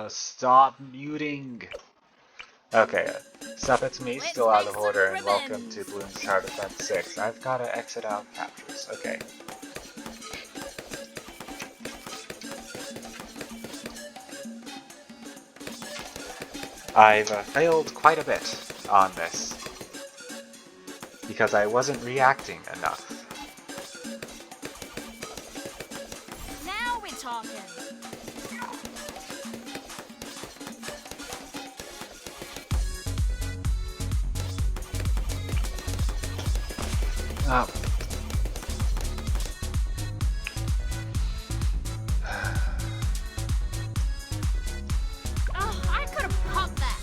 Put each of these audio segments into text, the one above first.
Stop muting. Okay, sup, it's me, still out of order, and welcome to BloonsTD6. I've gotta exit out captures. Okay. I've failed quite a bit on this because I wasn't reacting enough. Now we're talking. Oh. Oh, I could have popped that.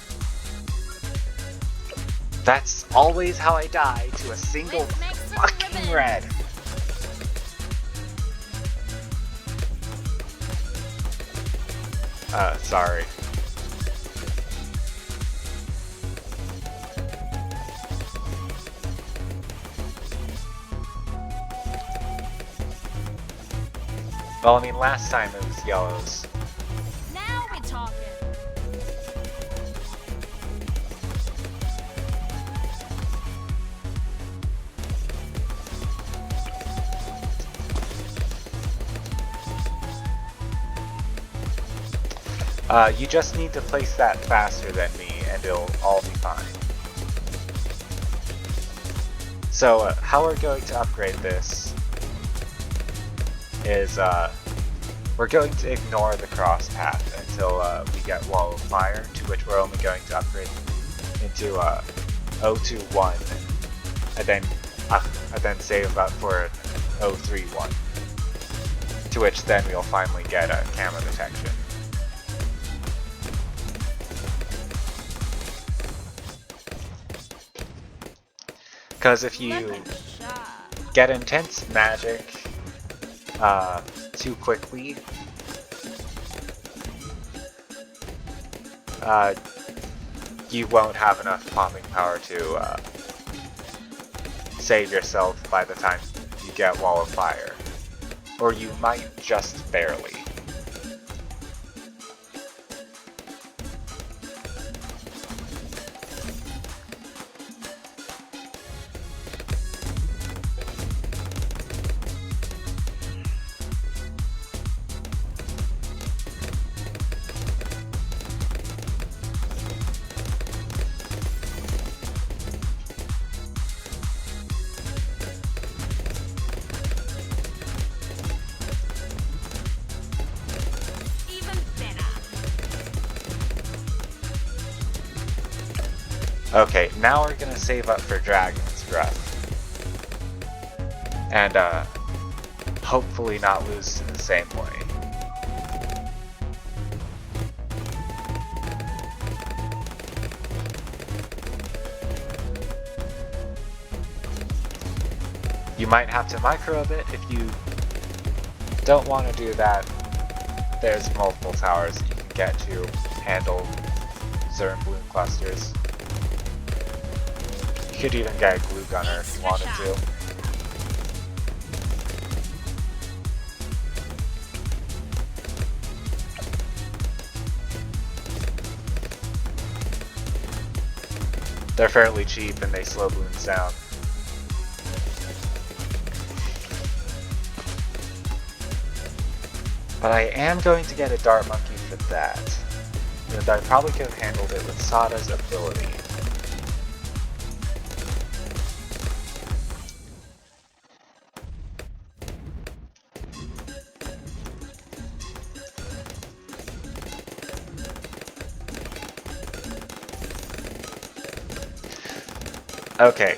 That's always how I die, to a single Let's make some fucking ribbons. red. Sorry. Well, I mean, last time it was yellows. Now we're talking. You just need to place that faster than me, and it'll all be fine. So, how we're going to upgrade this is, we're going to ignore the cross path until we get Wall of Fire, to which we're only going to upgrade into 021, and then save up for 031, to which then we'll finally get a camo detection. Because if you get intense magic too quickly, you won't have enough popping power to save yourself by the time you get Wall of Fire. Or you might just barely. Okay, now we're gonna save up for Dragon's Breath. And, hopefully not lose in the same way. You might have to micro a bit if you don't want to do that. There's multiple towers that you can get to handle certain bloom clusters. You could even get a glue gunner if you wanted to. They're fairly cheap and they slow blooms down. But I am going to get a Dart Monkey for that. And I probably could have handled it with Sada's ability. Okay,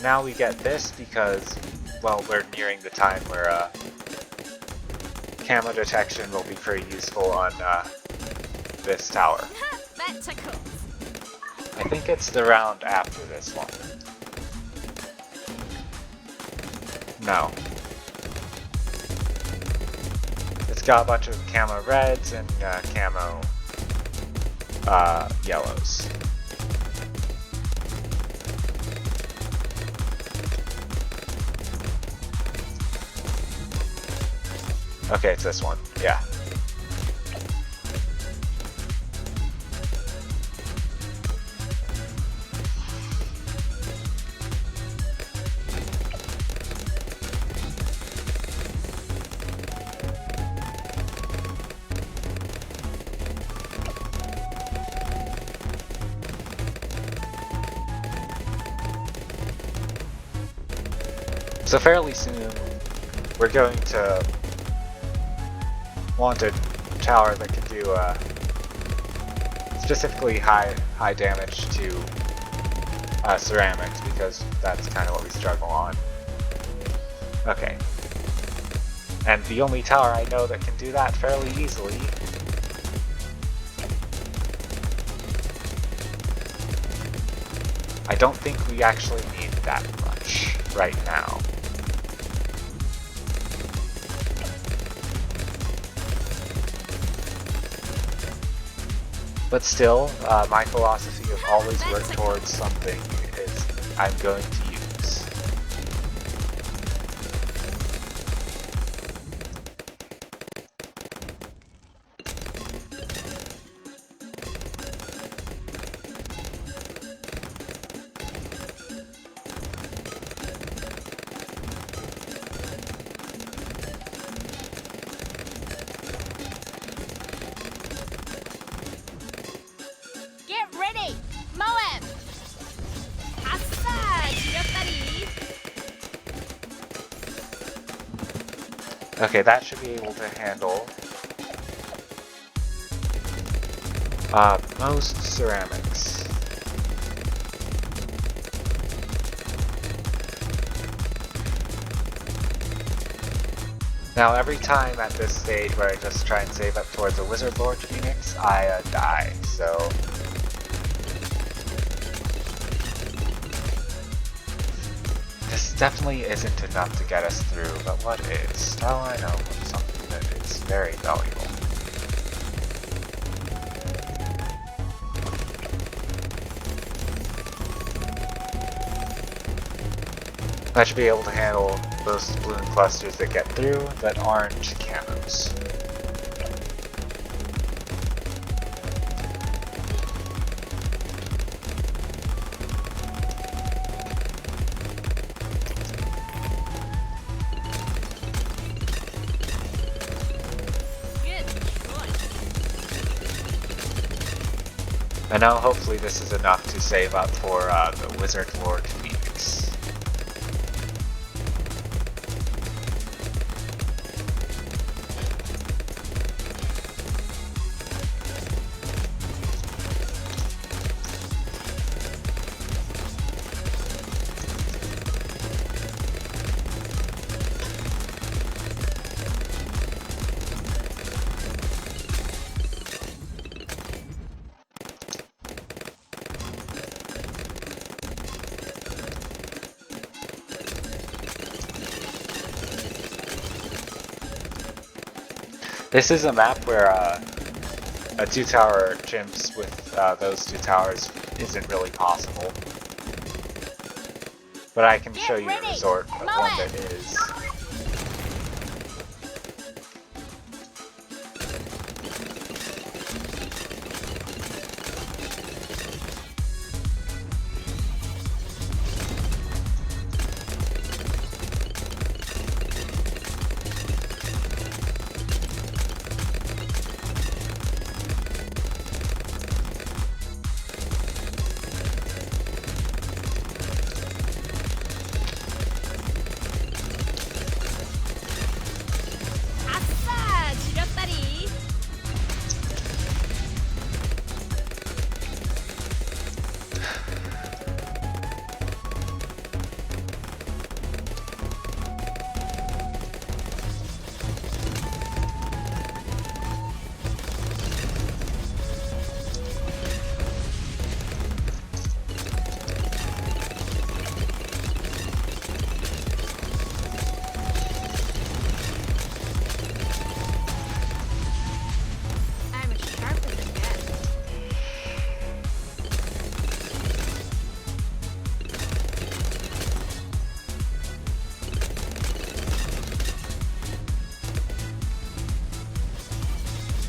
now we get this because, well, we're nearing the time where, camo detection will be pretty useful on, this tower. That tickles. I think it's the round after this one. No. It's got a bunch of camo reds and, camo, yellows. Okay, it's this one. Yeah. So fairly soon, we're going to want a tower that can do specifically high damage to ceramics, because that's kind of what we struggle on. Okay. And the only tower I know that can do that fairly easily I don't think we actually need that much right now. But still, my philosophy of always work towards something is I'm going to use. Get ready! Moem! Assa! 지렸다리! Okay, that should be able to handle most ceramics. Now every time at this stage where I just try and save up towards a Wizard Lord Phoenix, I die, so... This definitely isn't enough to get us through, but what is? Oh, I know, something that is very valuable. I should be able to handle those balloon clusters that get through that aren't camos. Good choice. And now hopefully this is enough to save up for the Wizard Lord Phoenix. This is a map where a two-tower chimps with those two towers isn't really possible. But I can show you a resort of one that is. 아싸! 지렸다리! I'm as sharp as it gets.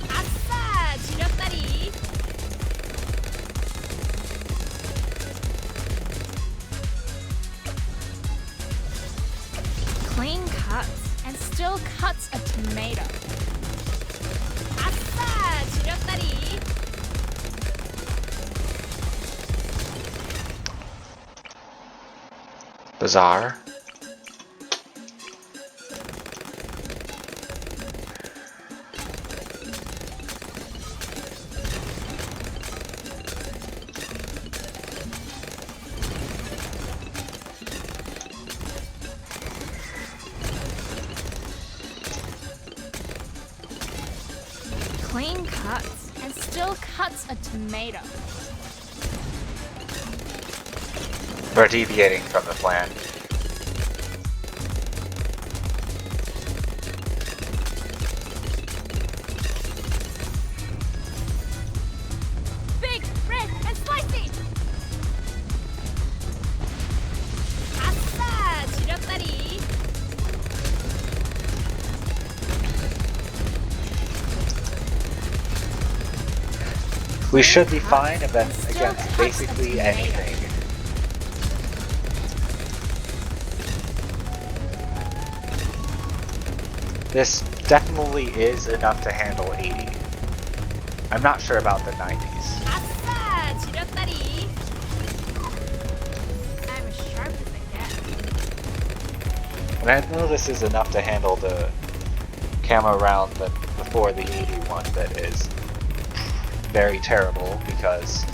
아싸! 지렸다리! Clean cuts and still cuts a tomato. 아싸! 지렸다리! Bizarre. Clean cuts and still cuts a tomato. We're deviating from the plan. Big, red, and spicy! 아싸! 지렸다리! We should be fine against basically anything. This definitely is enough to handle 80. I'm not sure about the 90s. 아싸! 지렸다리! I'm as sharp as I get. And I know this is enough to handle the camo round that before the 81 that is very terrible because,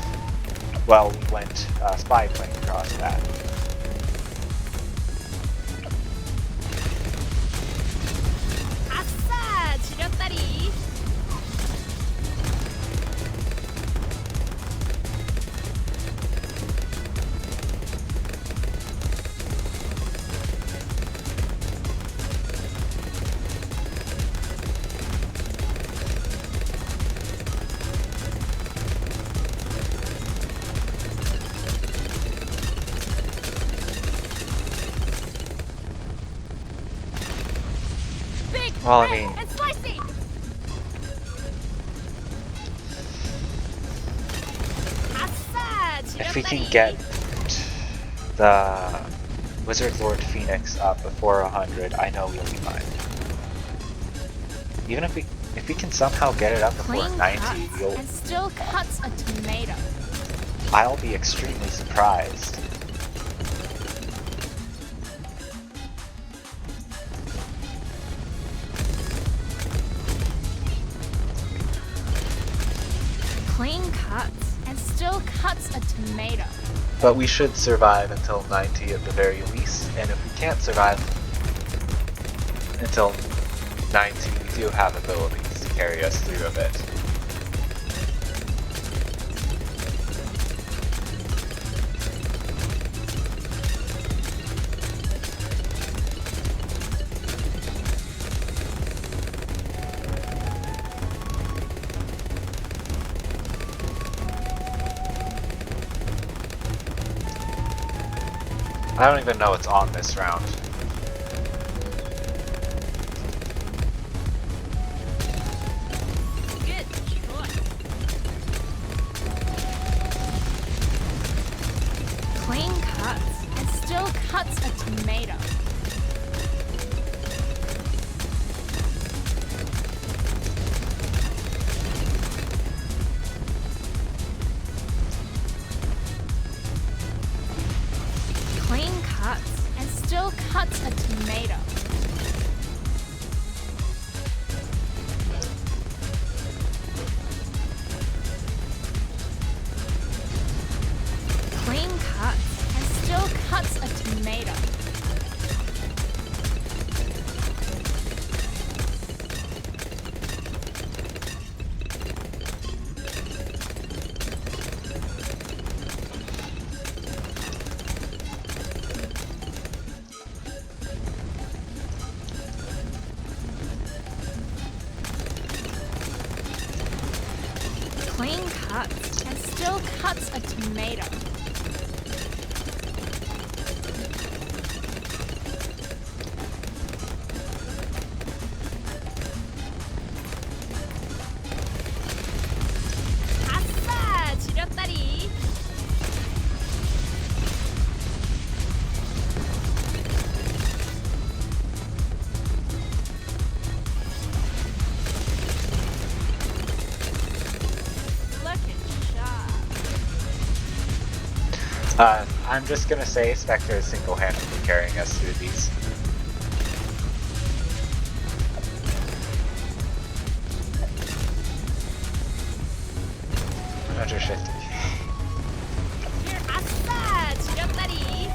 well, we went spy plane across that. 아싸! 지렸다리! Big, Well, I red, mean, and spicy! 아싸! if we can 지렸다리! get the Wizard Lord Phoenix up before 100, I know we'll be fine. Even if we can somehow get it up before Clean 90, cuts and still cuts a tomato. I'll be extremely surprised. Clean cuts and still cuts a tomato. But we should survive until 90 at the very least, and if we can't survive until 90, we do have abilities to carry us through a bit. I don't even know what's on this round. Good choice. Clean cuts and still cuts a tomato. Clean cuts and still cuts a tomato. Clean cuts and still cuts a tomato. Clean cuts and still cuts a tomato. 아싸! 지렸다리! Looking sharp. I'm just gonna say Spectre is single-handedly carrying us through these. Under 50. 아싸! 지렸다리!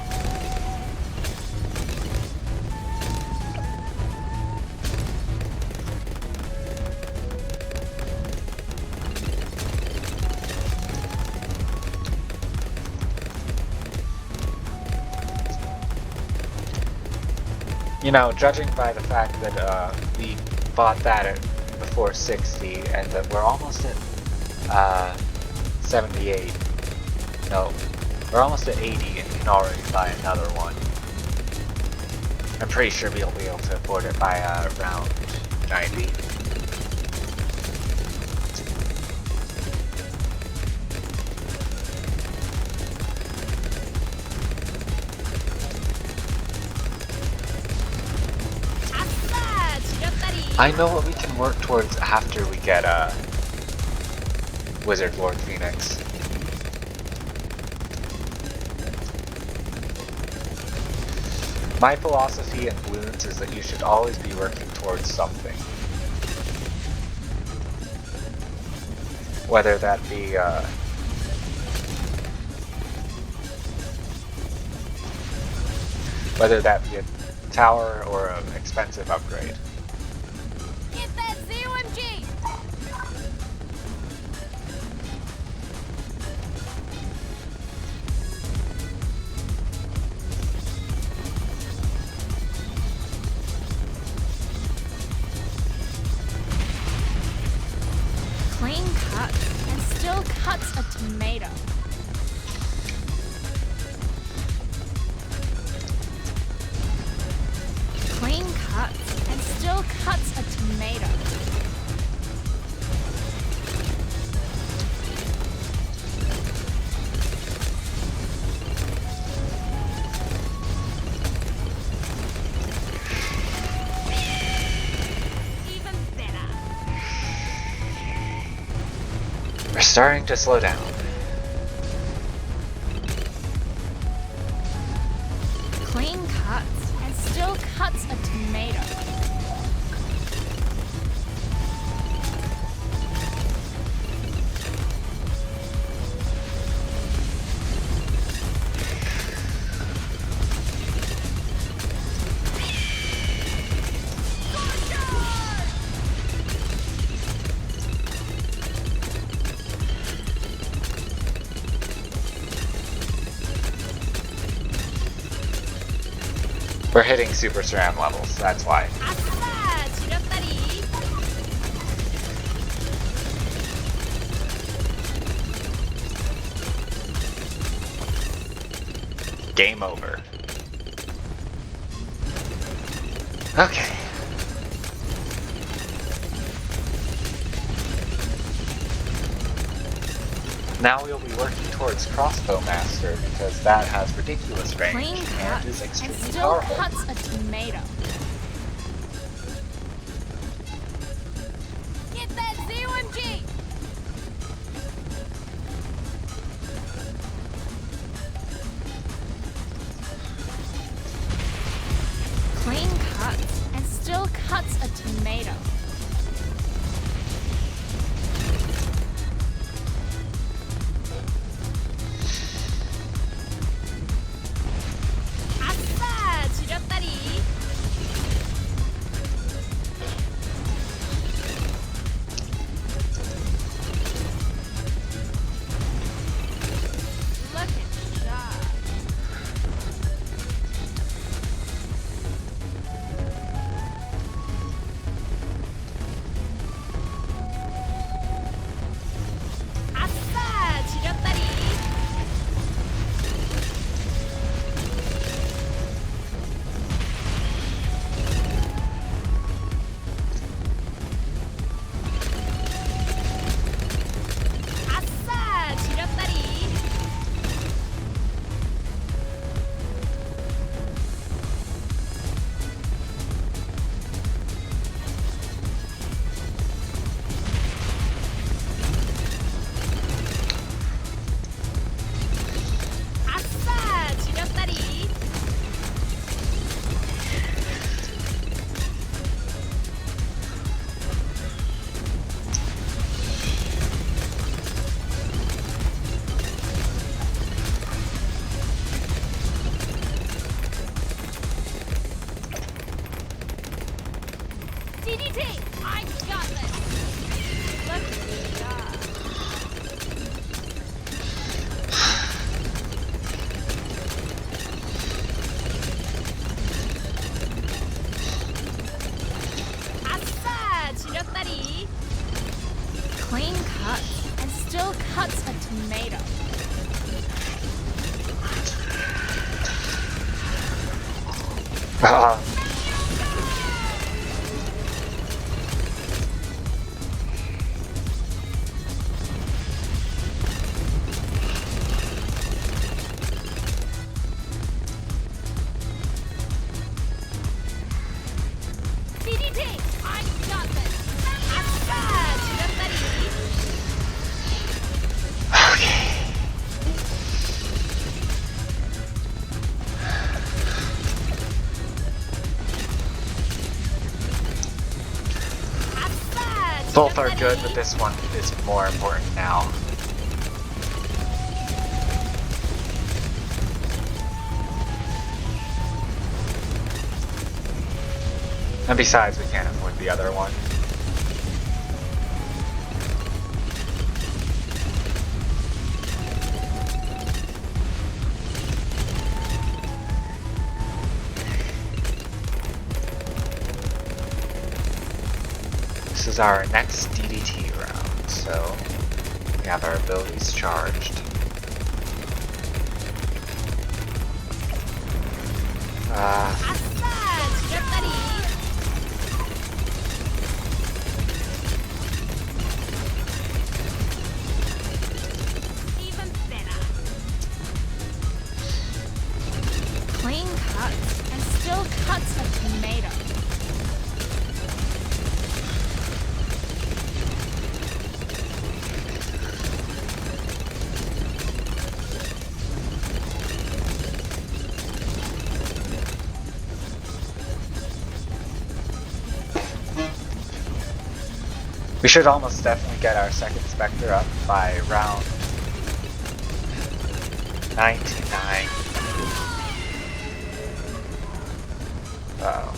You know, judging by the fact that we bought that at before 60 and that we're almost at 78. No, we're almost at 80 and can already buy another one. I'm pretty sure we'll be able to afford it by around 90. I know what we can work towards after we get Wizard Lord Phoenix. My philosophy in Bloons is that you should always be working towards something. Whether that be a tower or an expensive upgrade. Get that ZOMG! Clean cuts and still cuts a tomato. Clean cuts and still cuts a tomato. Even better. We're starting to slow down. Clean cuts and still cuts a tomato. We're hitting Super SRAM levels, that's why. Game over. Okay. Now we'll be working towards Crossbow Master because that has ridiculous range Clean and cuts is and extremely still powerful. cuts a tomato. Get that ZOMG! Clean cuts and still cuts a tomato. still cuts a tomato. DDT! I got this! Attack! Okay. Both are good, but this one is more important now. And besides, we can't afford the other one. This is our next DDT round, so we have our abilities charged. Even better. Clean cuts and still cuts a tomato. We should almost definitely get our second Spectre up by round 99. Uh-oh.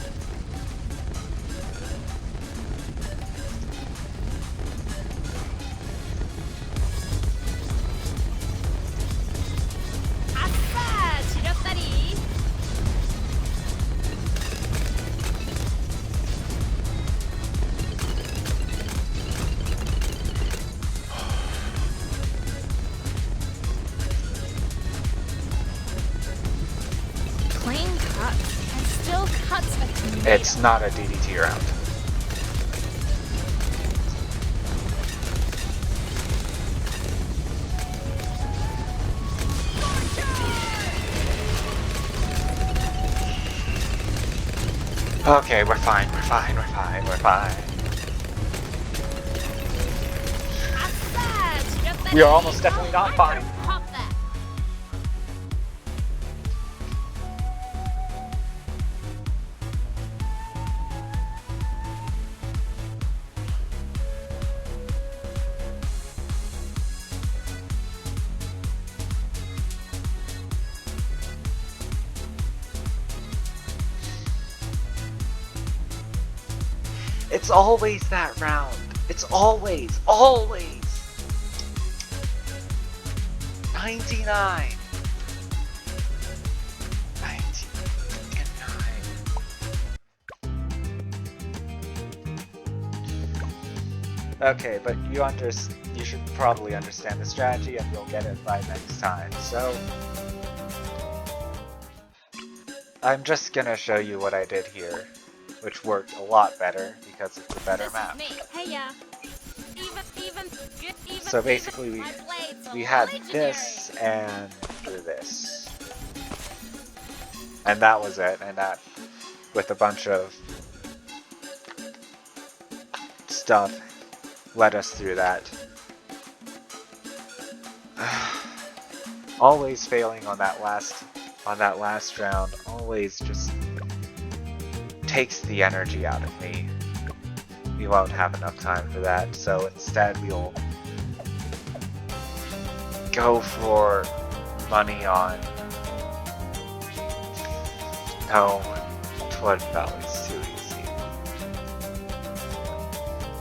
It's not a DDT round. Okay, we're fine, we're fine, we're fine, we're fine. We are almost definitely not fine. It's always that round. It's always, always 99. 99. Okay, but you should probably understand the strategy and you'll get it by next time. So I'm just gonna show you what I did here, which worked a lot better because it's a better map. So basically we had this and this. And that was it, and that with a bunch of stuff led us through that. Always failing on that last round, always just takes the energy out of me. We won't have enough time for that, so instead we'll go for money on no, Twin Valley's too easy.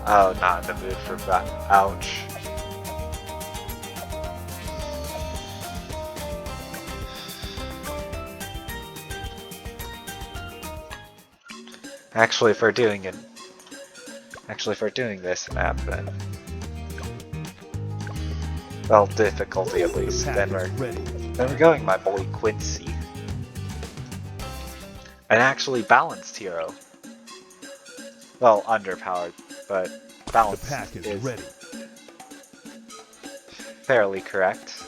Oh, not in the mood for that. Ouch. Actually, if we're doing this map, then Well, difficulty at least. The Then pack is we're ready. going, my boy Quincy. An actually balanced hero. Well, underpowered, but The balanced pack is is ready. fairly correct.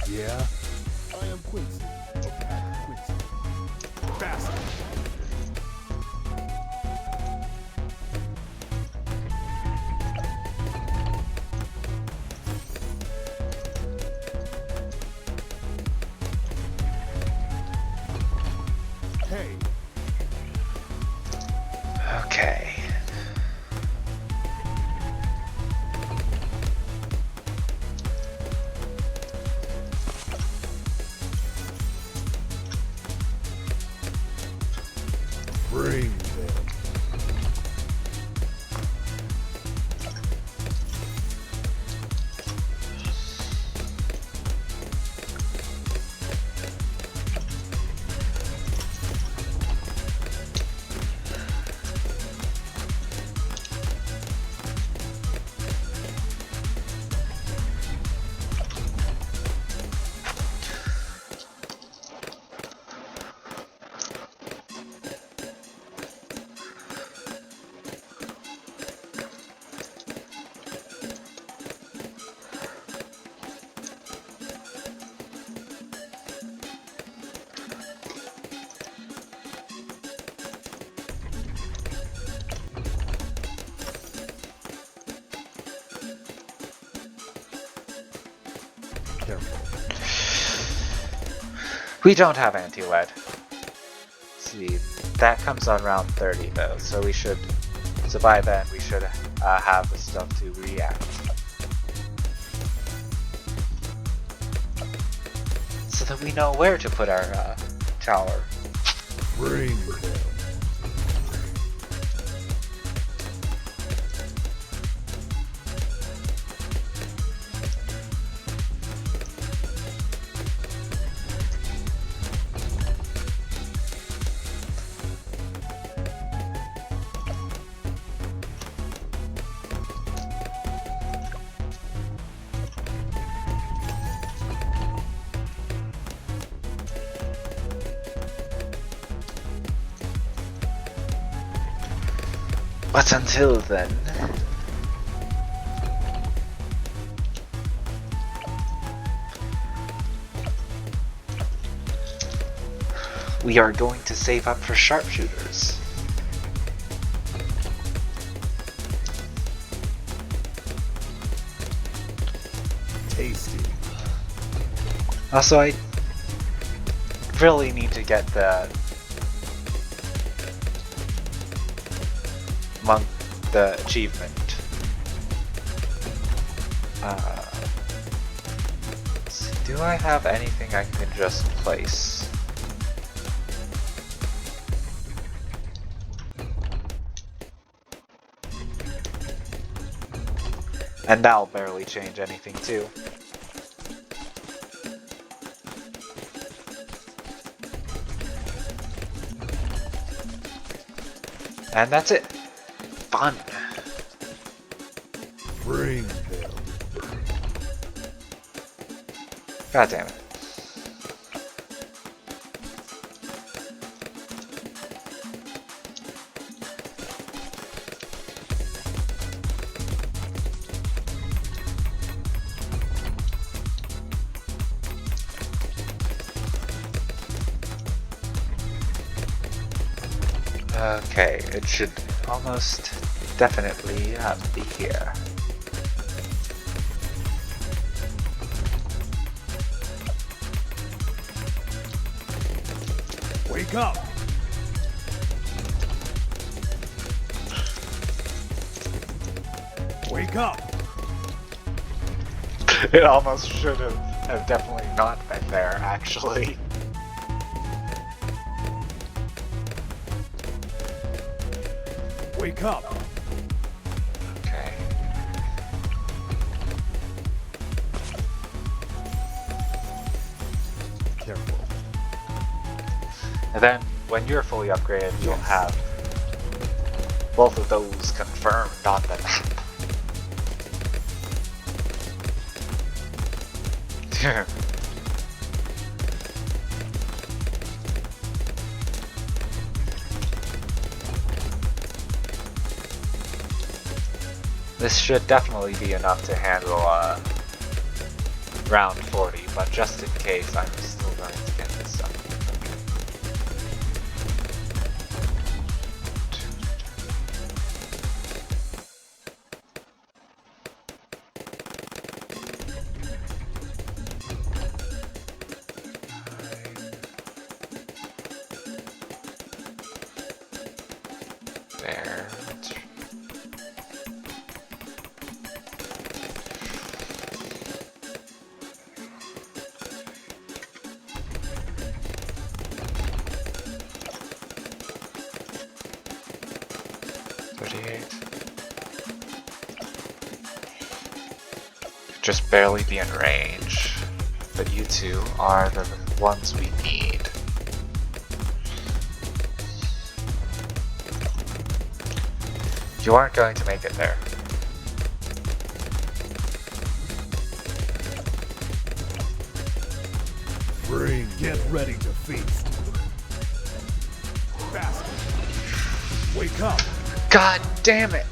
Yeah, I am Quincy. Attack Quincy. Faster. Hey, Okay. bring them. Careful. We don't have anti-lead. See, that comes on round 30 though, so we should, so by then we should have the stuff to react. So that we know where to put our tower. Bring them. But until then, we are going to save up for sharpshooters. Tasty. Also, I really need to get the monk, the achievement. Let's see, do I have anything I can just place? And that'll barely change anything too. And that's it. Fun. Bring them. God damn it. Okay, it should almost definitely be here. Wake up! Wake up! It almost should have definitely not been there, actually. Wake up! Okay. Careful. And then, when you're fully upgraded, you'll have both of those confirmed on the map. This should definitely be enough to handle round 40, but just in case, I'm still going to get this up. There. Just barely be in range, but you two are the ones we need. You aren't going to make it there. Bring, get ready to feast. Faster. Wake up. God damn it!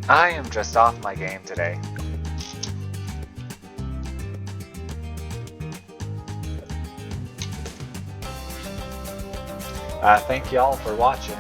I am just off my game today. Thank y'all for watching.